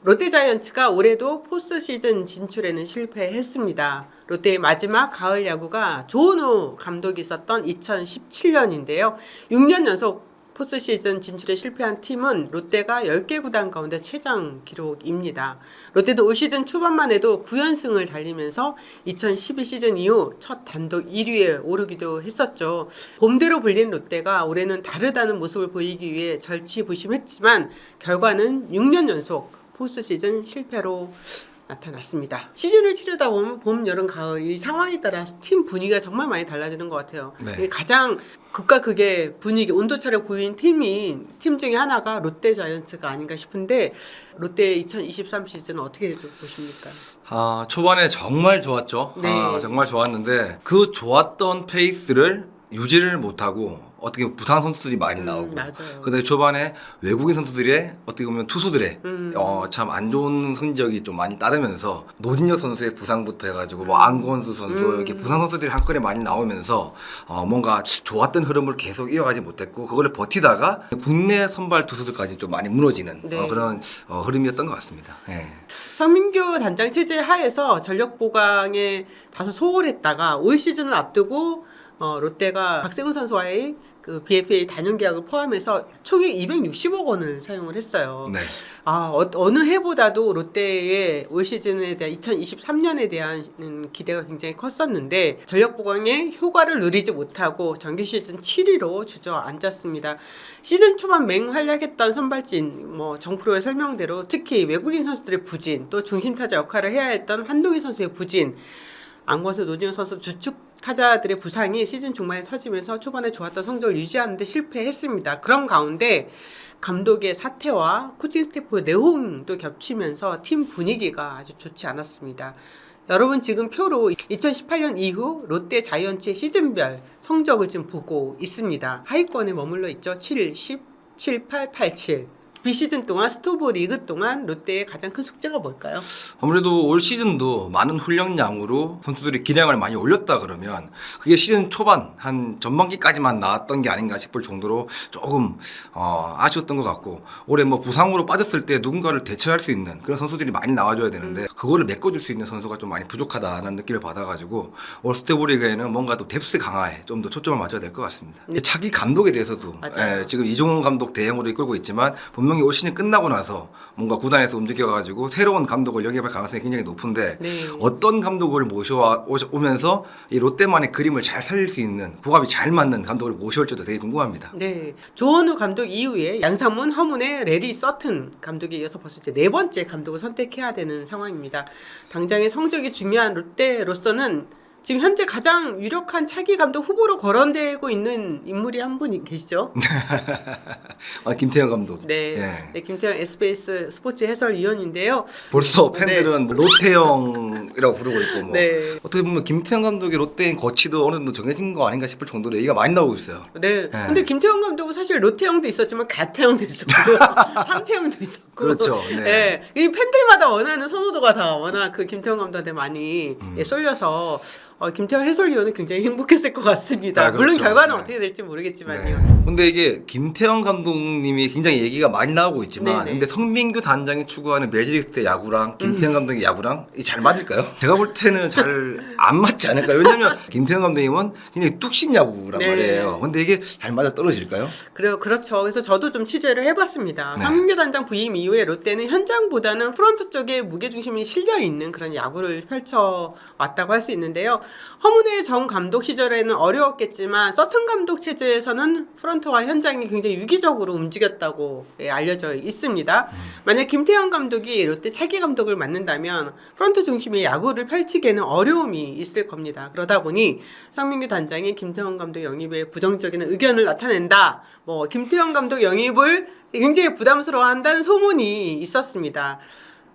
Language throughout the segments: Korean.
롯데자이언츠가 올해도 포스트 시즌 진출에는 실패했습니다. 롯데의 마지막 가을 야구가 조은호 감독이 있었던 2017년인데요. 6년 연속 포스트 시즌 진출에 실패한 팀은 롯데가 10개 구단 가운데 최장 기록입니다. 롯데도 올 시즌 초반만 해도 9연승을 달리면서 2012 시즌 이후 첫 단독 1위에 오르기도 했었죠. 봄대로 불린 롯데가 올해는 다르다는 모습을 보이기 위해 절치부심했지만 결과는 6년 연속 포스트 시즌 실패로 나타났습니다. 시즌을 치르다 보면 봄, 여름, 가을 이 상황에 따라 팀 분위기가 정말 많이 달라지는 것 같아요. 네. 가장 극과 극의 분위기, 온도차를 보인 팀 중에 하나가 롯데자이언츠가 아닌가 싶은데 롯데의 2023 시즌은 어떻게 보십니까? 초반에 정말 좋았죠. 네. 정말 좋았는데 그 좋았던 페이스를 유지를 못하고 어떻게 보면 부상 선수들이 많이 나오고 맞아요. 그다음에 초반에 외국인 선수들의 어떻게 보면 투수들의 참 안 좋은 성적이 좀 많이 따르면서 노진혁 선수의 부상부터 해가지고 뭐 안건수 선수 이렇게 부상 선수들이 한꺼번에 많이 나오면서 뭔가 좋았던 흐름을 계속 이어가지 못했고 그걸 버티다가 국내 선발 투수들까지 좀 많이 무너지는 네. 그런 흐름이었던 것 같습니다. 예. 성민규 단장 체제 하에서 전력 보강에 다소 소홀했다가 올 시즌을 앞두고 롯데가 박세훈 선수와의 그 BFA 단연 계약을 포함해서 총액 260억 원을 사용을 했어요. 네. 어느 해보다도 롯데의 올 시즌에 대한 2023년에 대한 기대가 굉장히 컸었는데 전력 보강에 효과를 누리지 못하고 정규 시즌 7위로 주저앉았습니다. 시즌 초반 맹활약했던 선발진 정프로의 설명대로 특히 외국인 선수들의 부진 또 중심 타자 역할을 해야 했던 한동희 선수의 부진 안건수 노진혁 선수 주축 타자들의 부상이 시즌 중반에 터지면서 초반에 좋았던 성적을 유지하는 데 실패했습니다. 그런 가운데 감독의 사태와 코칭 스태프의 내홍도 겹치면서 팀 분위기가 아주 좋지 않았습니다. 여러분 지금 표로 2018년 이후 롯데 자이언츠의 시즌별 성적을 지금 보고 있습니다. 하위권에 머물러 있죠. 7, 10, 7, 8, 8, 7. 비시즌 동안 스토브 리그 동안 롯데의 가장 큰 숙제가 뭘까요? 아무래도 올 시즌도 많은 훈련량으로 선수들이 기량을 많이 올렸다 그러면 그게 시즌 초반 한 전반기까지만 나왔던 게 아닌가 싶을 정도로 조금 아쉬웠던 것 같고 올해 뭐 부상으로 빠졌을 때 누군가를 대처할 수 있는 그런 선수들이 많이 나와줘야 되는데 그거를 메꿔줄 수 있는 선수가 좀 많이 부족하다는 느낌을 받아가지고 올 스토브 리그에는 뭔가 또 뎁스 강화에 좀 더 초점을 맞춰야 될 것 같습니다. 차기 감독에 대해서도 지금 이종훈 감독 대행으로 이끌고 있지만 분명히 올 시즌 끝나고 나서 뭔가 구단에서 움직여가지고 새로운 감독을 영입할 가능성이 굉장히 높은데 어떤 감독을 모셔오면서 이 롯데만의 그림을 잘 살릴 수 있는 궁합이 잘 맞는 감독을 모셔올지도 되게 궁금합니다. 네, 조원우 감독 이후에 양상문, 허문의 레리 서튼 감독에 이어서 벌써 이제 4번째 감독을 선택해야 되는 상황입니다. 당장의 성적이 중요한 롯데로서는 지금 현재 가장 유력한 차기 감독 후보로 거론되고 있는 인물이 한 분 계시죠? 김태형 감독. 네, 김태형 SBS 스포츠 해설위원인데요. 벌써 팬들은 뭐 롯데형이라고 부르고 있고 뭐 어떻게 보면 김태형 감독의 롯데인 거치도 어느 정도 정해진 거 아닌가 싶을 정도로 얘기가 많이 나오고 있어요. 네. 근데 김태형 감독은 사실 롯데형도 있었지만 가태형도 있었고 상태형도 있었고 그렇죠. 네. 이 팬들마다 원하는 선호도가 다 워낙 그 김태형 감독한테 많이 쏠려서 김태형 해설위원은 굉장히 행복했을 것 같습니다. 그렇죠. 물론 결과는 어떻게 될지 모르겠지만요. 근데 이게 김태형 감독님이 굉장히 얘기가 많이 나오고 있지만 근데 성민규 단장이 추구하는 메이저리그 야구랑 김태형 감독의 야구랑 이게 잘 맞을까요? 제가 볼 때는 잘 안 맞지 않을까요? 왜냐면 김태형 감독님은 굉장히 뚝심 야구란 말이에요. 근데 이게 잘 맞아 떨어질까요? 그렇죠. 그래서 저도 좀 취재를 해봤습니다. 성민규 단장 부임 이후에 롯데는 현장보다는 프런트 쪽에 무게중심이 실려있는 그런 야구를 펼쳐왔다고 할 수 있는데요. 허문의 정 감독 시절에는 어려웠겠지만 서튼 감독 체제에서는 프런트와 현장이 굉장히 유기적으로 움직였다고 알려져 있습니다. 만약 김태형 감독이 롯데 차기 감독을 맡는다면 프런트 중심의 야구를 펼치기에는 어려움이 있을 겁니다. 그러다 보니 성민규 단장이 김태형 감독 영입에 부정적인 의견을 나타낸다. 김태형 감독 영입을 굉장히 부담스러워한다는 소문이 있었습니다.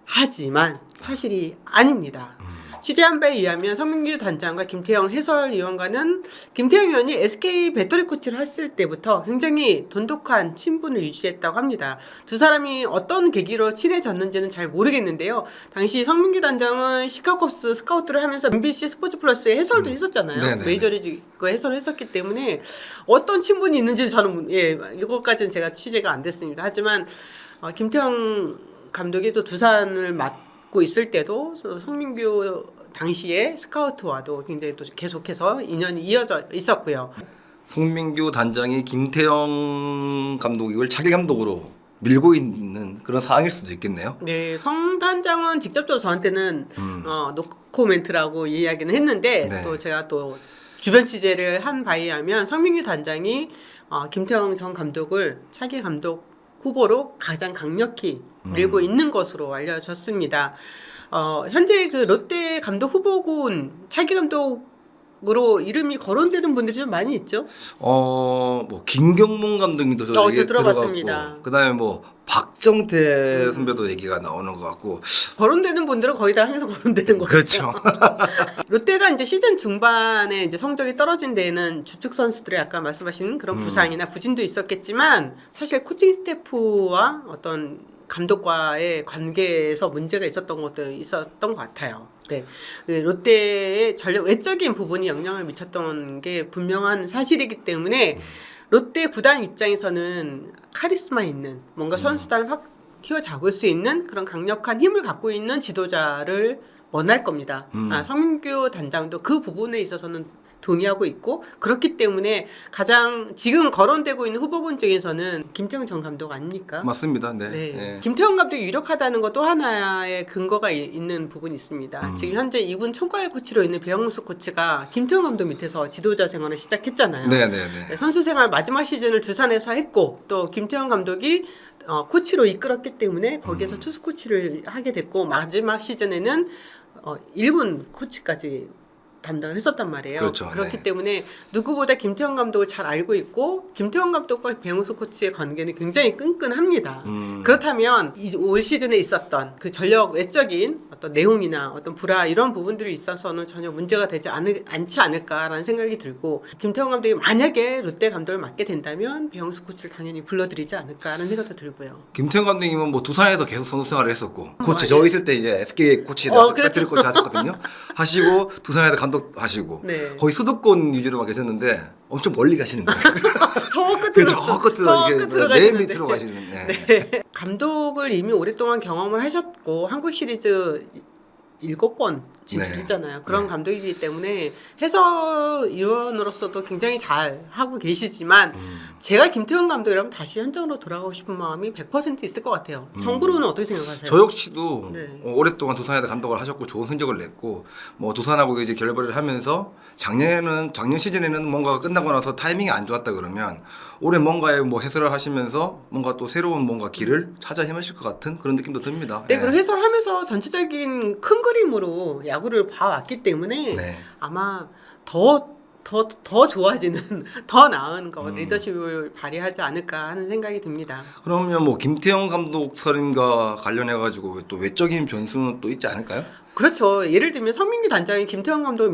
하지만 사실이 아닙니다. 취재한 바에 의하면 성민규 단장과 김태형 해설위원과는 김태형 위원이 SK 배터리 코치를 했을 때부터 굉장히 돈독한 친분을 유지했다고 합니다. 두 사람이 어떤 계기로 친해졌는지는 잘 모르겠는데요. 당시 성민규 단장은 시카고컵스 스카우트를 하면서 MBC 스포츠 플러스에 해설도 했었잖아요. 메이저리그 해설을 했었기 때문에 어떤 친분이 있는지 저는 이것까지는 제가 취재가 안 됐습니다. 하지만 김태형 감독이 또 두산을 맡고 있을 때도 송민규 당시에 스카우트와도 굉장히 또 계속해서 인연이 이어져 있었고요. 송민규 단장이 김태형 감독을 차기 감독으로 밀고 있는 그런 상황일 수도 있겠네요. 네, 성 단장은 직접적으로 저한테는 노코멘트라고 이야기는 했는데 네. 또 제가 또 주변 취재를 한 바에 의하면 송민규 단장이 김태형 전 감독을 차기 감독 후보로 가장 강력히 밀고 있는 것으로 알려졌습니다. 현재 그 롯데 감독 후보군 차기 감독으로 이름이 거론되는 분들이 좀 많이 있죠. 뭐 김경문 감독님도 저 얘기 들어봤습니다. 들어갔고, 그다음에 뭐 박정태 선배도 얘기가 나오는 것 같고. 거론되는 분들은 거의 다 항상 거론되는 거죠. 그렇죠. 롯데가 이제 시즌 중반에 이제 성적이 떨어진 데에는 주축 선수들의 아까 말씀하신 그런 부상이나 부진도 있었겠지만 사실 코칭 스태프와 어떤 감독과의 관계에서 문제가 있었던 것도 있었던 것 같아요. 네, 그 롯데의 전력 외적인 부분이 영향을 미쳤던 게 분명한 사실이기 때문에 롯데 구단 입장에서는 카리스마 있는 뭔가 선수단을 확 휘어잡을 수 있는 그런 강력한 힘을 갖고 있는 지도자를 원할 겁니다. 성민규 단장도 그 부분에 있어서는 동의하고 있고 그렇기 때문에 가장 지금 거론되고 있는 후보군 중에서는 김태형 전 감독 아닙니까? 맞습니다. 네. 네. 네. 김태형 감독이 유력하다는 것도 하나의 근거가 있는 부분이 있습니다. 지금 현재 2군 총괄 코치로 있는 배영수 코치가 김태형 감독 밑에서 지도자 생활을 시작했잖아요. 네, 네, 네. 선수 생활 마지막 시즌을 두산에서 했고 또 김태형 감독이 코치로 이끌었기 때문에 거기에서 투수 코치를 하게 됐고 마지막 시즌에는 1군 코치까지 담당을 했었단 말이에요. 그렇죠. 그렇기 네. 때문에 누구보다 김태형 감독을 잘 알고 있고 김태형 감독과 배영수 코치의 관계는 굉장히 끈끈합니다. 그렇다면 올 시즌에 있었던 그 전력 외적인 어떤 내용이나 어떤 불화 이런 부분들이 있어서는 전혀 문제가 되지 않지 않을까라는 생각이 들고 김태형 감독이 만약에 롯데 감독을 맡게 된다면 배영수 코치를 당연히 불러들이지 않을까라는 생각도 들고요. 김태형 감독님은 뭐 두산에서 계속 선수 생활을 했었고 코치 저 있을 때 이제 SK 코치 배트리 코치 하셨거든요. 하시고 두산에서 감독 하시고 네. 거의 수도권 위주로만 계셨는데 엄청 멀리 가시는 거예요. 저 끝으로 저 끝으로 이렇게 맨 가시는데. 밑으로 가시는. 네. 네. 감독을 이미 오랫동안 경험을 하셨고 한국 시리즈 7번 진출했잖아요. 그런 네. 감독이기 때문에 해설위원으로서도 굉장히 잘 하고 계시지만 제가 김태형 감독이라면 다시 현장으로 돌아가고 싶은 마음이 100% 있을 것 같아요. 정부로는 어떻게 생각하세요? 저 역시도 네. 오랫동안 두산에서 감독을 하셨고 좋은 성적을 냈고 뭐 두산하고 이제 결별을 하면서 작년 시즌에는 뭔가가 끝나고 나서 타이밍이 안 좋았다 그러면 올해 뭔가에 뭐 해설을 하시면서 뭔가 또 새로운 뭔가 길을 찾아 헤매실 것 같은 그런 느낌도 듭니다. 네, 그리고 해설하면서 전체적인 큰 그림으로 야구를 봐왔기 때문에 네. 아마 더 좋아지는 더 나은 리더십을 발휘하지 않을까 하는 생각이 듭니다. 그러면 뭐 김태형 감독 설임과 관련해 가지고 또 외적인 변수는 또 있지 않을까요? 그렇죠. 예를 들면 성민규 단장이 김태형 감독을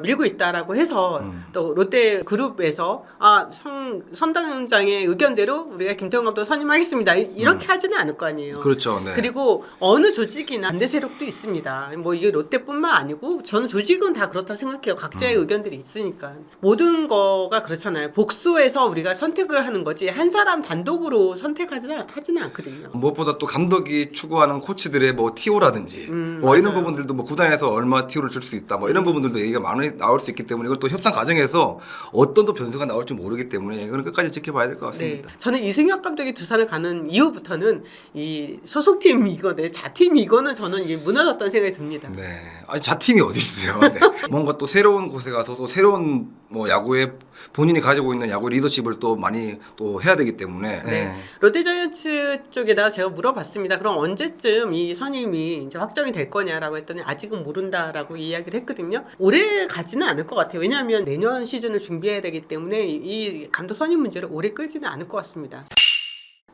밀고 있다라고 해서 또 롯데 그룹에서 선 단장의 의견대로 우리가 김태형 감독 선임하겠습니다. 이렇게 하지는 않을 거 아니에요. 그렇죠. 네. 그리고 어느 조직이나 반대 세력도 있습니다. 뭐 이게 롯데뿐만 아니고 저는 조직은 다 그렇다고 생각해요. 각자의 의견들이 있으니까. 모든 거가 그렇잖아요. 복수해서 우리가 선택을 하는 거지 한 사람 단독으로 선택하지는 않거든요. 무엇보다 또 감독이 추구하는 코치들의 뭐 티오라든지 뭐 맞아요. 이런 부분들도 뭐 구단에서 얼마 티오를 줄 수 있다 뭐 이런 부분들도 얘기가 많이 나올 수 있기 때문에 이걸 또 협상 과정에서 어떤 또 변수가 나올지 모르기 때문에 이건 끝까지 지켜봐야 될 것 같습니다. 네. 저는 이승엽 감독이 두산을 가는 이후부터는 이 소속팀 자팀 이거는 저는 이게 무너졌다는 생각이 듭니다. 네. 아니 자팀이 어디 있어요. 네. 뭔가 또 새로운 곳에 가서 또 새로운 뭐 야구에 본인이 가지고 있는 야구 리더십을 또 많이 또 해야 되기 때문에. 네. 롯데자이언츠 쪽에다가 제가 물어봤습니다. 그럼 언제쯤 이 선임이 이제 확정이 될 거냐라고 했더니 아직은 모른다라고 이야기를 했거든요. 오래 가지는 않을 것 같아요. 왜냐하면 내년 시즌을 준비해야 되기 때문에 이 감독 선임 문제를 오래 끌지는 않을 것 같습니다.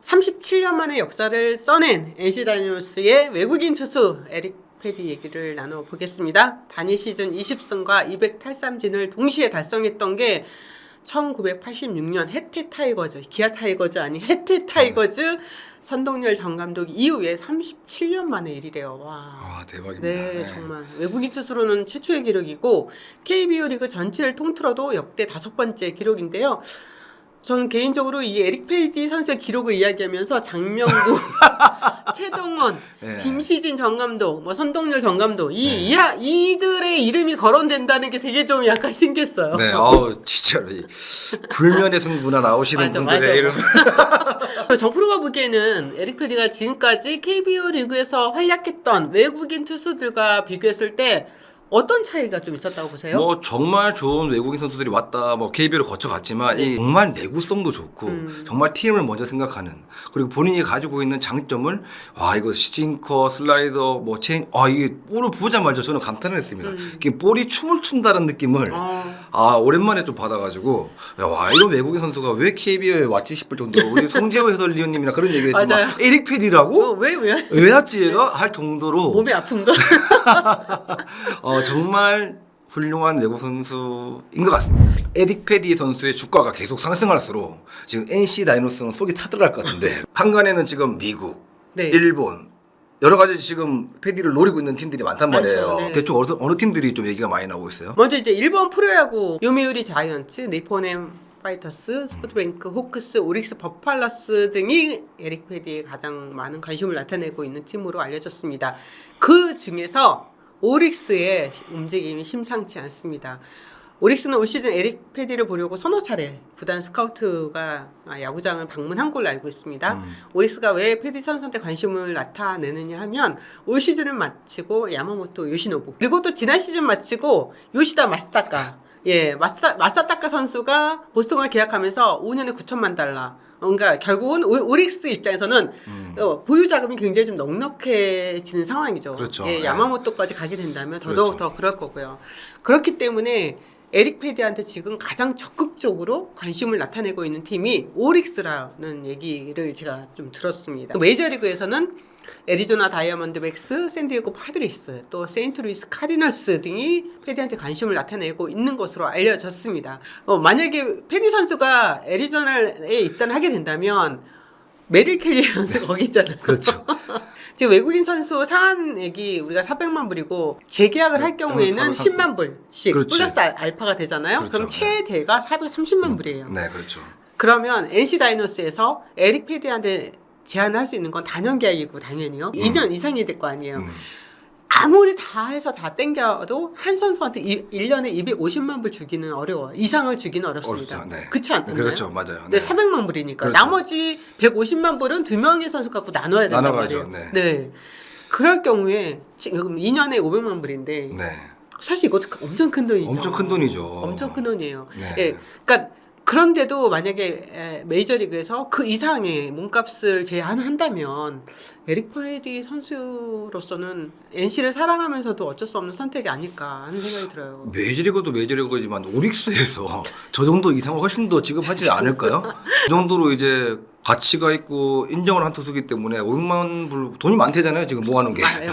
37년 만에 역사를 써낸 NC 다이노스의 외국인 투수 에릭 패디 얘기를 나눠보겠습니다. 단일 시즌 20승과 200탈삼진을 동시에 달성했던 게 1986년 해태 타이거즈, 기아 타이거즈 아닌 해태 타이거즈 선동열 전 감독 이후에 37년 만의 일이래요. 와, 대박입니다. 네, 정말 외국인 투수로는 최초의 기록이고 KBO 리그 전체를 통틀어도 역대 5번째 기록인데요. 저는 개인적으로 이 에릭 페이디 선수의 기록을 이야기하면서 장명구 최동원, 예. 김시진 전 감독, 뭐 선동열 전 감독 이들의 이름이 거론된다는 게 되게 좀 약간 신기했어요. 네, 진짜로 이 불면의 승부나 나오시는 맞아, 분들의 맞아. 이름. 정프로가 보기에는 에릭 패디가 지금까지 KBO 리그에서 활약했던 외국인 투수들과 비교했을 때 어떤 차이가 좀 있었다고 보세요? 뭐 정말 좋은 외국인 선수들이 왔다, 뭐 KBO를 거쳐갔지만 이 정말 내구성도 좋고 정말 팀을 먼저 생각하는, 그리고 본인이 가지고 있는 장점을 이거 시징커, 슬라이더, 뭐 체인, 이게 볼을 보자마자 저는 감탄을 했습니다. 이게 볼이 춤을 춘다는 느낌을 오랜만에 좀 받아가지고 이런 외국인 선수가 왜 KBO에 왔지 싶을 정도로 우리 송재호 해설위원님이랑 그런 얘기를 했지만 맞아요. 에릭 패디라고? 왜? 왜 왔지 얘가? 할 정도로 몸이 아픈가? 정말 훌륭한 외국 선수인 것 같습니다. 에릭 패디 선수의 주가가 계속 상승할수록 지금 NC 다이노스는 속이 타들어갈 것 같은데 한간에는 지금 미국, 네. 일본 여러 가지 지금 패디를 노리고 있는 팀들이 많단 말이에요. 많죠, 네. 대충 어느 팀들이 좀 얘기가 많이 나오고 있어요? 먼저 이제 일본 프로야구 요미우리 자이언츠, 니폰엠 파이터스, 스포츠뱅크, 호크스, 오릭스, 버팔러스 등이 에릭 패디에 가장 많은 관심을 나타내고 있는 팀으로 알려졌습니다. 그 중에서 오릭스의 움직임이 심상치 않습니다. 오릭스는 올 시즌 에릭 패디를 보려고 서너 차례 구단 스카우트가 야구장을 방문한 걸로 알고 있습니다. 오릭스가 왜 패디 선수한테 관심을 나타내느냐 하면 올 시즌을 마치고 야마모토 요시노부, 그리고 또 지난 시즌 마치고 요시다 마사타카, 마사타카 선수가 보스턴과 계약하면서 5년에 9천만 달러. 그러니까 결국은 오릭스 입장에서는 보유 자금이 굉장히 좀 넉넉해지는 상황이죠. 그렇죠. 야마모토까지 가게 된다면 더더욱 더 그럴 거고요. 그렇기 때문에 에릭 패디한테 지금 가장 적극적으로 관심을 나타내고 있는 팀이 오릭스라는 얘기를 제가 좀 들었습니다. 메이저리그에서는 애리조나 다이아몬드백스, 샌디에고 파드리스, 또 세인트루이스 카디너스 등이 패디한테 관심을 나타내고 있는 것으로 알려졌습니다. 만약에 패디 선수가 애리조나에 입단하게 된다면 메릴 켈리 선수가 거기 있잖아요. 그렇죠. 지금 외국인 선수 상한액이 우리가 400만 불이고 재계약을 할 경우에는 10만 불씩 그렇지. 플러스 알파가 되잖아요. 그렇죠. 그럼 최대가 430만 불이에요. 네, 그렇죠. 그러면 NC 다이노스에서 에릭 패디한테 제안할 수 있는 건 단연 계약이고 당연히요. 2년 이상이 될 거 아니에요. 아무리 다 해서 다 땡겨도 한 선수한테 1년에 250만 불 주기는 어려워요. 이상을 주기는 어렵습니다. 어렵죠. 네. 그렇지 않나요? 네, 그렇죠. 맞아요. 네, 400만 불이니까. 그렇죠. 나머지 150만 불은 두 명의 선수 갖고 나눠야 된단 나눠가죠. 말이에요. 네. 그럴 경우에 지금 2년에 500만 불인데 네. 사실 이것도 엄청 큰 돈이죠. 엄청 큰 돈이죠. 엄청 큰 돈이에요. 네. 예, 그러니까 그런데도 만약에 메이저리그에서 그 이상의 몸값을 제한한다면 에릭 패디 선수로서는 NC를 사랑하면서도 어쩔 수 없는 선택이 아닐까 하는 생각이 들어요. 메이저리그도 메이저리그지만 오릭스에서 저 정도 이상은 훨씬 더 지급하지 않을까요? 그 정도로 이제 가치가 있고 인정을 한 투수기 때문에 500만 불 돈이 많대잖아요. 지금 모아놓은 게. 맞아요.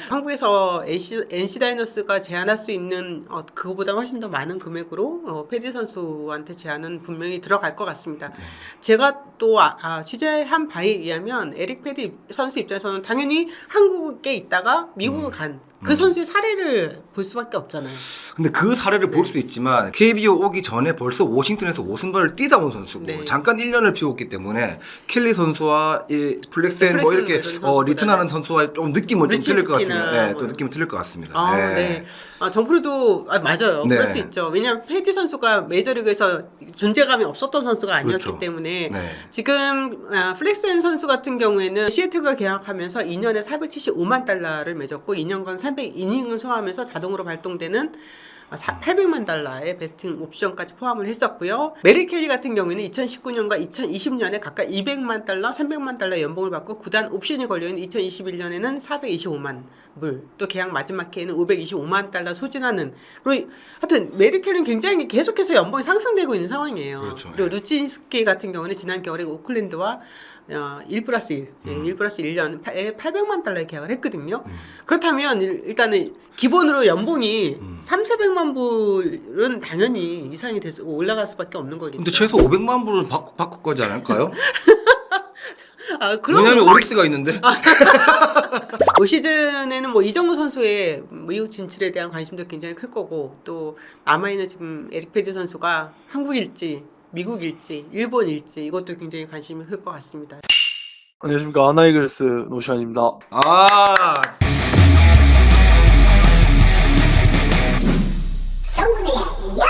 한국에서 NC 다이노스가 제안할 수 있는 그거보다 훨씬 더 많은 금액으로 패디 선수한테 제안은 분명히 들어갈 것 같습니다. 제가 또 취재한 바에 의하면 에릭 패디 선수 입장에서는 당연히 한국에 있다가 미국을 간 그 선수의 사례를 볼 수밖에 없잖아요. 근데 그 사례를 볼 수 있지만 KBO 오기 전에 벌써 워싱턴에서 5승관을 뛰다 온 선수고 네. 잠깐 1년을 피웠기 때문에 켈리 선수와 이 플렉센 뭐 이렇게 리턴하는 선수와 좀 느낌은 좀 틀릴 것 같습니다. 네, 또 느낌은 틀릴 것 같습니다. 네. 정프로도 맞아요. 네. 그럴 수 있죠. 왜냐하면 패디 선수가 메이저리그에서 존재감이 없었던 선수가 아니었기 그렇죠. 때문에 네. 지금 플렉센 선수 같은 경우에는 시애틀과 계약하면서 2년에 475만 달러를 맺었고 2년간 300이닝을 소화하면서 자동으로 발동되는 800만 달러의 베스팅 옵션까지 포함을 했었고요. 메릴 켈리 같은 경우에는 2019년과 2020년에 각각 200만 달러, 300만 달러 연봉을 받고 구단 옵션이 걸려있는 2021년에는 425만 불, 또 계약 마지막 해에는 525만 달러 소진하는, 그리고 하여튼 메릴 켈리는 굉장히 계속해서 연봉이 상승되고 있는 상황이에요. 그렇죠. 그리고 루친스키 같은 경우는 지난 겨울에 오클랜드와 1+1, 1+1년 800만 달러의 계약을 했거든요. 그렇다면 일단은 기본으로 연봉이 3,400만 불은 당연히 이상이 돼서 올라갈 수밖에 없는 거겠죠. 근데 최소 500만 불은 바꿀 거지 않을까요? 그럼 왜냐하면 오릭스가 있는데. 올 시즌에는 뭐 이정우 선수의 미국 진출에 대한 관심도 굉장히 클 거고, 또 남아있는 지금 에릭 패디 선수가 한국일지 미국일지 일본일지 이것도 굉장히 관심이 클 것 같습니다. 안녕하십니까. 하나이글스 노시안입니다. 아,兄弟，呀！